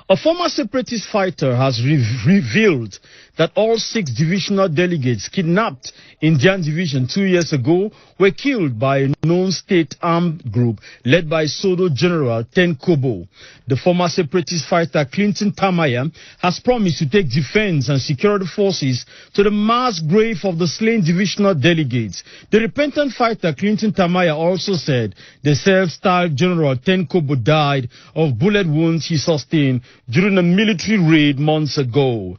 A former separatist fighter has revealed that all 6 divisional delegates kidnapped in Ndian division 2 years ago were killed by a known state armed group led by Sodo General Ten Kobo. The former separatist fighter Clinton Tamaya has promised to take defense and security forces to the mass grave of the slain divisional delegates. The repentant fighter Clinton Tamaya also said the self-styled General Ten Kobo died of bullet wounds he sustained during a military raid months ago.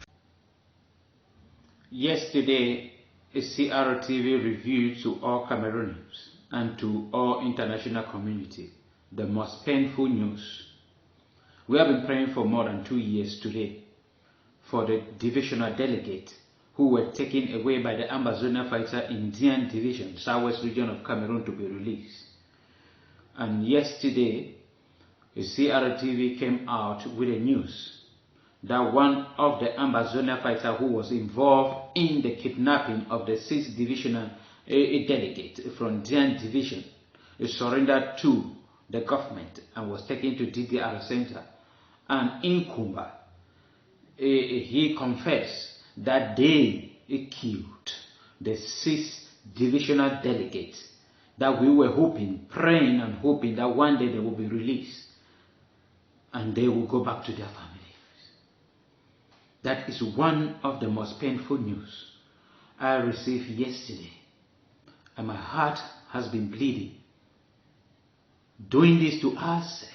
Yesterday, a CRTV reviewed to all Cameroonians and to all international community the most painful news. We have been praying for more than 2 years today for the divisional delegates who were taken away by the Ambazonian fighter in Ndian division, southwest region of Cameroon, to be released. And yesterday, a CRTV came out with a news that one of the Ambazonian fighter who was involved in the kidnapping of the 6th divisional delegate from Ndian division surrendered to the government and was taken to DDR center. And in Kumba, he confessed that they killed the 6th divisional delegates, that we were hoping, praying and hoping that one day they will be released and they will go back to their families. That is one of the most painful news I received yesterday, and my heart has been bleeding. Doing this to ourselves,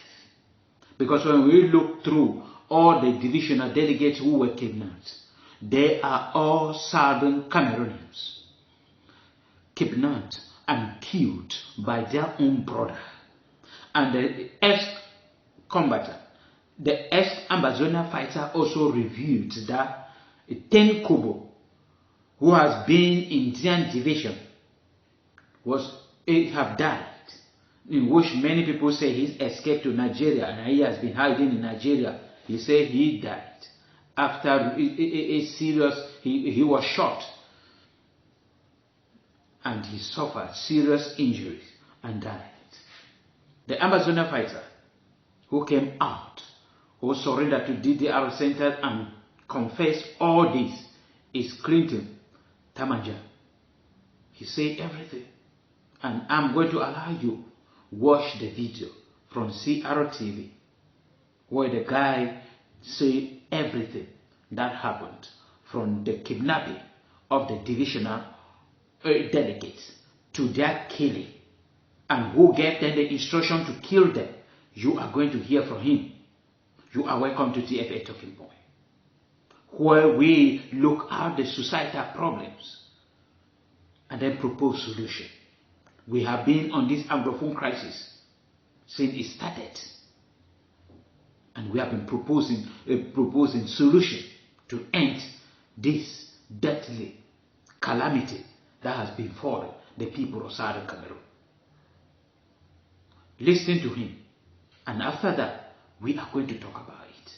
because when we look through all the divisional delegates who were kidnapped, they are all southern Cameroonians, kidnapped and killed by their own brother. And the ex-combatant, the ex-Ambazonian fighter, also revealed that Ten Kobo, who has been in Ndian division, have died, in which many people say he's escaped to Nigeria and he has been hiding in Nigeria. He said he died after a serious, he was shot and he suffered serious injuries and died. The Amazonian fighter who came out, who surrendered to DDR center and confessed all this, is Clinton Tamaya. He said everything. And I'm going to allow you watch the video from CRTV where the guy said everything that happened from the kidnapping of the divisional delegates to their killing and who gave them the instruction to kill them. You are going to hear from him. You are welcome to TFA Talking Point, where we look at the societal problems and then propose solution. We have been on this Anglophone crisis since it started, and we have been proposing solution to end this deadly calamity that has befallen the people of Southern Cameroon. Listen to him, and after that, we are going to talk about it.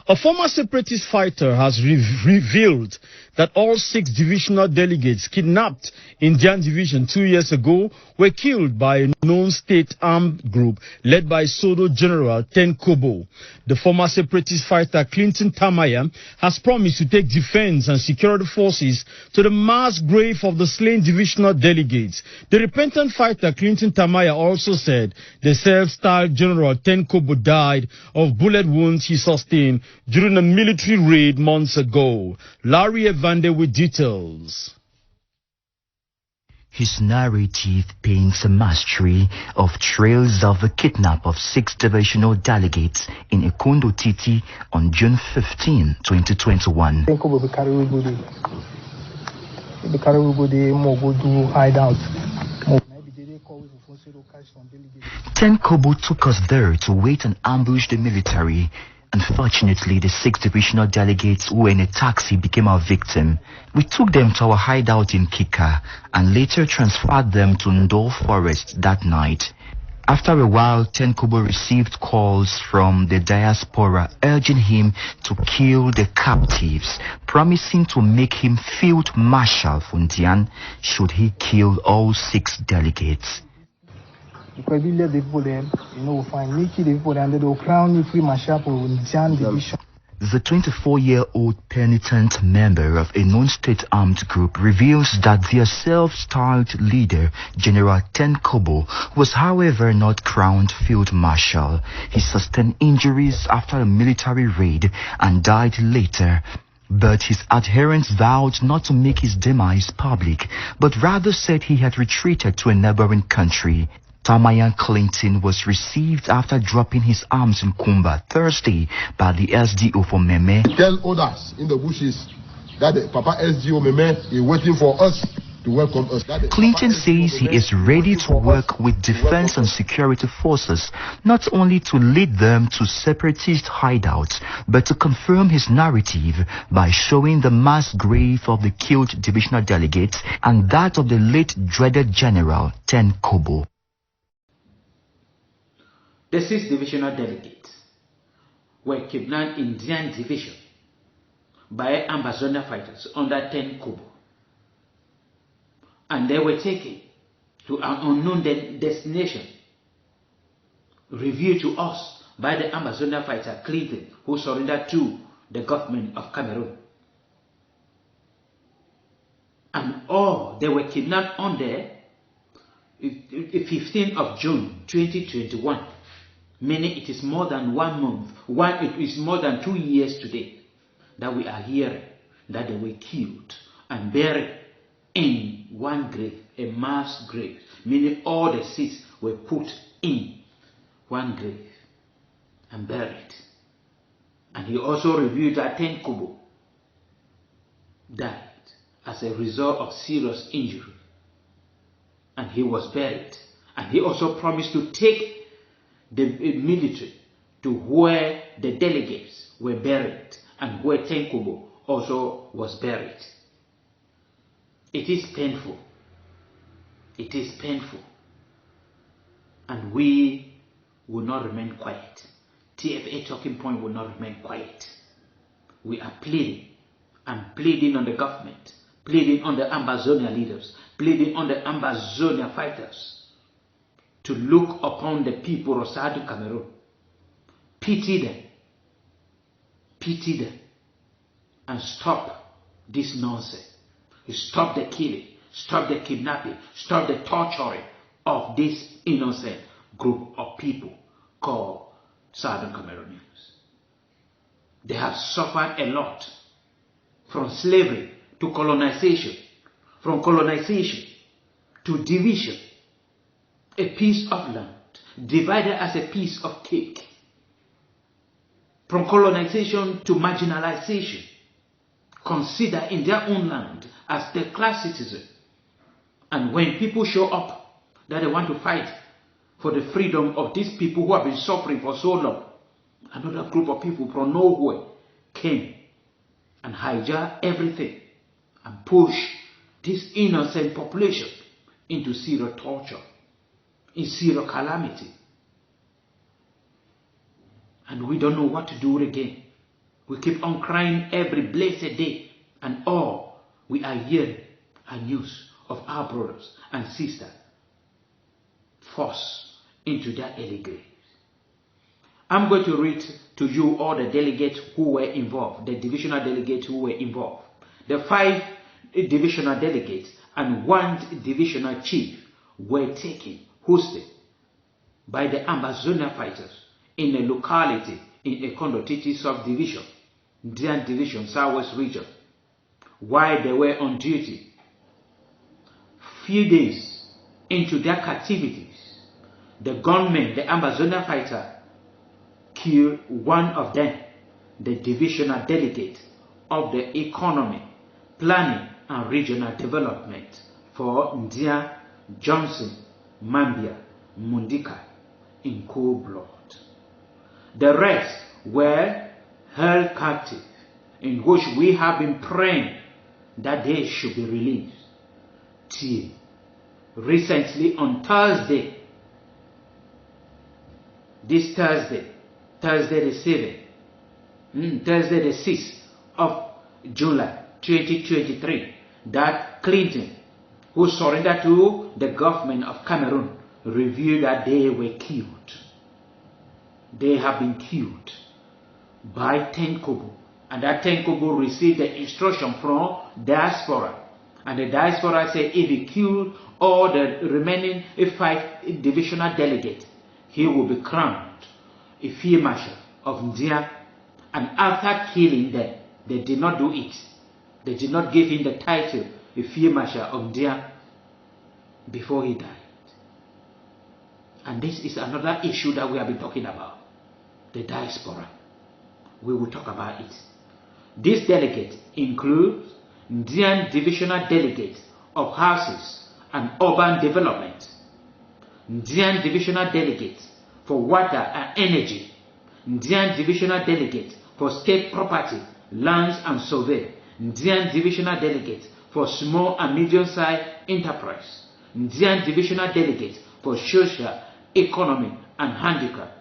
A former separatist fighter has revealed that all 6 divisional delegates kidnapped in Ndian division 2 years ago were killed by a known state armed group led by Sodo General Ten Kobo. The former separatist fighter Clinton Tamaya has promised to take defense and security forces to the mass grave of the slain divisional delegates. The repentant fighter Clinton Tamaya also said the self-styled General Ten Kobo died of bullet wounds he sustained during a military raid months ago. Larry Evande with details. His narrative paints a mastery of trails of the kidnap of 6 divisional delegates in Ikondo Titi on June 15, 2021. Ten Kobo took us there to wait and ambush the military. Unfortunately, the 6 divisional delegates who were in a taxi became our victim. We took them to our hideout in Kika and later transferred them to Ndor Forest that night. After a while, Ten Kobo received calls from the diaspora urging him to kill the captives, promising to make him field marshal for Ndian should he kill all 6 delegates. Because we let the people there, find Nikki, the people there, and they will crown you free marshal for Ndian division. The 24-year-old penitent member of a non-state armed group reveals that their self-styled leader, General Ten Kobo, was however not crowned field marshal. He sustained injuries after a military raid and died later. But his adherents vowed not to make his demise public, but rather said he had retreated to a neighboring country. Tamayan Clinton was received after dropping his arms in Kumba Thursday by the SDO for Meme. Tell others in the bushes that the Papa SDO Meme is waiting for us to welcome us. Clinton says he is ready to work with defense and security forces, not only to lead them to separatist hideouts, but to confirm his narrative by showing the mass grave of the killed divisional delegates and that of the late dreaded General Ten Kobo. The 6 divisional delegates were kidnapped in Ndian division by Ambazonian fighters under Ten Kobo, and they were taken to an unknown destination, revealed to us by the Ambazonian fighter Clinton, who surrendered to the government of Cameroon. And all they were kidnapped on the 15th of June 2021. Meaning it is more than 1 month, it is more than 2 years today that we are hearing that they were killed and buried in one grave, a mass grave, meaning all the 6 were put in one grave and buried. And he also revealed that Ten Kobo died as a result of serious injury, and he was buried. And he also promised to take the military to where the delegates were buried and where Ten Kobo also was buried. It is painful. It is painful. And we will not remain quiet. TFA Talking Point will not remain quiet. We are pleading and pleading on the government, pleading on the Ambazonian leaders, pleading on the Ambazonian fighters to look upon the people of Southern Cameroon. Pity them, and stop this nonsense. Stop the killing, stop the kidnapping, stop the torturing of this innocent group of people called Southern Cameroonians. They have suffered a lot, from slavery to colonization, from colonization to division. A piece of land divided as a piece of cake. From colonization to marginalization, considered in their own land as the class citizen. And when people show up that they want to fight for the freedom of these people who have been suffering for so long, another group of people from nowhere came and hijacked everything and pushed this innocent population into serious torture, in serious calamity. And we don't know what to do again. We keep on crying every blessed day, and all we are hearing are news of our brothers and sisters forced into their early graves. I'm going to read to you all the delegates who were involved, the divisional delegates who were involved. The 5 divisional delegates and 1 divisional chief were taken hosted by the Ambazonian fighters in a locality in a Kondotiti subdivision, Ndian division, Southwest region, while they were on duty. Few days into their captivities, the gunmen, the Ambazonian fighter, killed one of them, the divisional delegate of the economy, planning and regional development for Ndian, Johnson, Mambia, Mundika, in cold blood. The rest were held captive, in which we have been praying that they should be released. Till recently on Thursday, this Thursday the 7th, Thursday the 6th of July 2023, that Clinton, who surrendered to the government of Cameroon, revealed that they were killed. They have been killed by Ten Kobo. And that Ten Kobo received the instruction from diaspora. And the diaspora said if he killed all the remaining 5 divisional delegates, he will be crowned a field marshal of Ndian. And after killing them, they did not do it. They did not give him the title a field marshal of Ndian before he died. And this is another issue that we have been talking about. The diaspora. We will talk about it. This delegate includes Ndian Divisional Delegates of Houses and Urban Development, Ndian Divisional Delegates for Water and Energy, Ndian Divisional Delegates for State Property, Lands and Survey, Ndian Divisional Delegates for Small and Medium-Sized Enterprise, Ndian Divisional Delegates for Social, Economy and Handicap.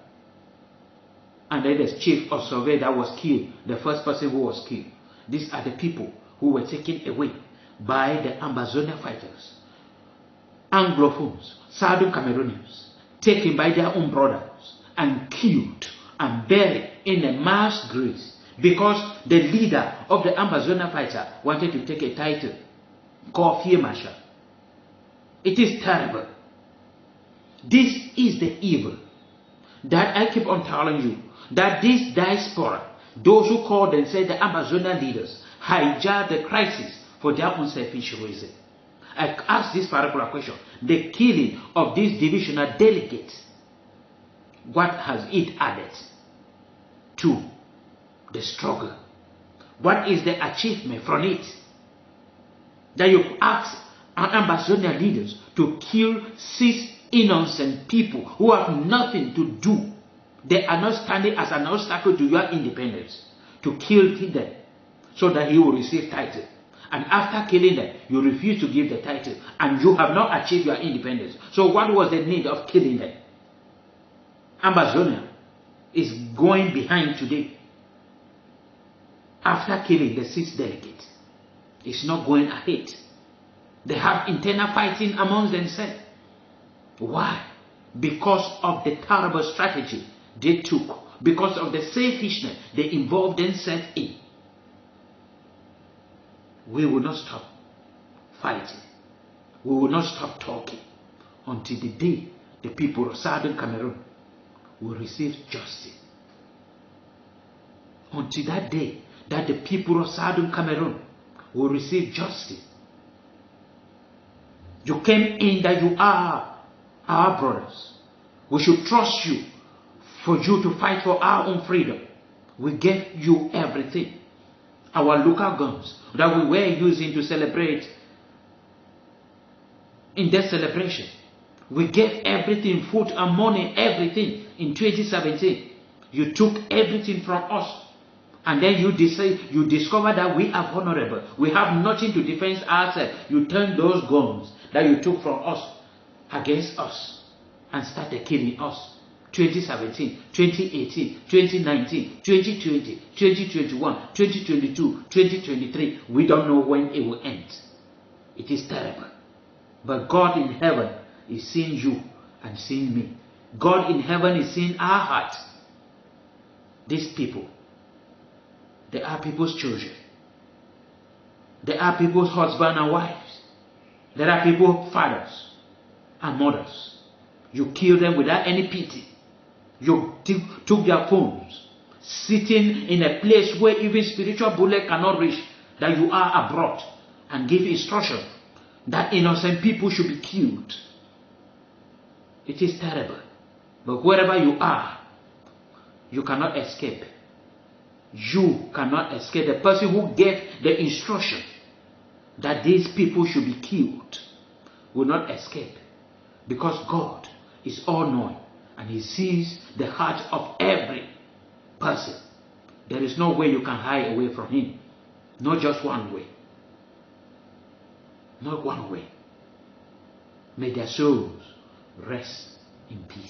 And then the chief of survey that was killed, the first person who was killed. These are the people who were taken away by the Ambazonian fighters, Anglophones, Southern Cameroonians, taken by their own brothers and killed and buried in a mass grave because the leader of the Ambazonian fighter wanted to take a title called Field Marshal. It is terrible. This is the evil that I keep on telling you, that this diaspora, those who call themselves the Ambazonian leaders, hijack the crisis for their own selfish reason. I ask this particular question: the killing of these divisional delegates, what has it added to the struggle? What is the achievement from it? That you ask our Ambazonian leaders to kill 6 innocent people who have nothing to do. They are not standing as an obstacle to your independence. To kill them so that he will receive title. And after killing them, you refuse to give the title. And you have not achieved your independence. So what was the need of killing them? Ambazonia is going behind today. After killing the 6 delegates, it's not going ahead. They have internal fighting amongst themselves. Why? Because of the terrible strategy they took, because of the selfishness they involved themselves in. We will not stop fighting. We will not stop talking until the day the people of Southern Cameroon will receive justice. Until that day that the people of Southern Cameroon will receive justice. You came in that you are our brothers. We should trust you for you to fight for our own freedom. We gave you everything. Our local guns that we were using to celebrate in that celebration. We gave everything, food and money, everything in 2017. You took everything from us. And then you discover that we are vulnerable. We have nothing to defend ourselves. You turn those guns that you took from us against us and started killing us. 2017, 2018, 2019, 2020, 2021, 2022, 2023. We don't know when it will end. It is terrible. But God in heaven is seeing you and seeing me. God in heaven is seeing our heart. These people, they are people's children. They are people's husbands and wives. There are people's fathers and mothers. You kill them without any pity. You took their phones, sitting in a place where even spiritual bullet cannot reach, that you are abroad, and give instruction that innocent people should be killed. It is terrible. But wherever you are, you cannot escape. You cannot escape. The person who gave the instruction that these people should be killed will not escape, because God is all-knowing and He sees the heart of every person. There is no way you can hide away from Him. Not just one way. Not one way. May their souls rest in peace.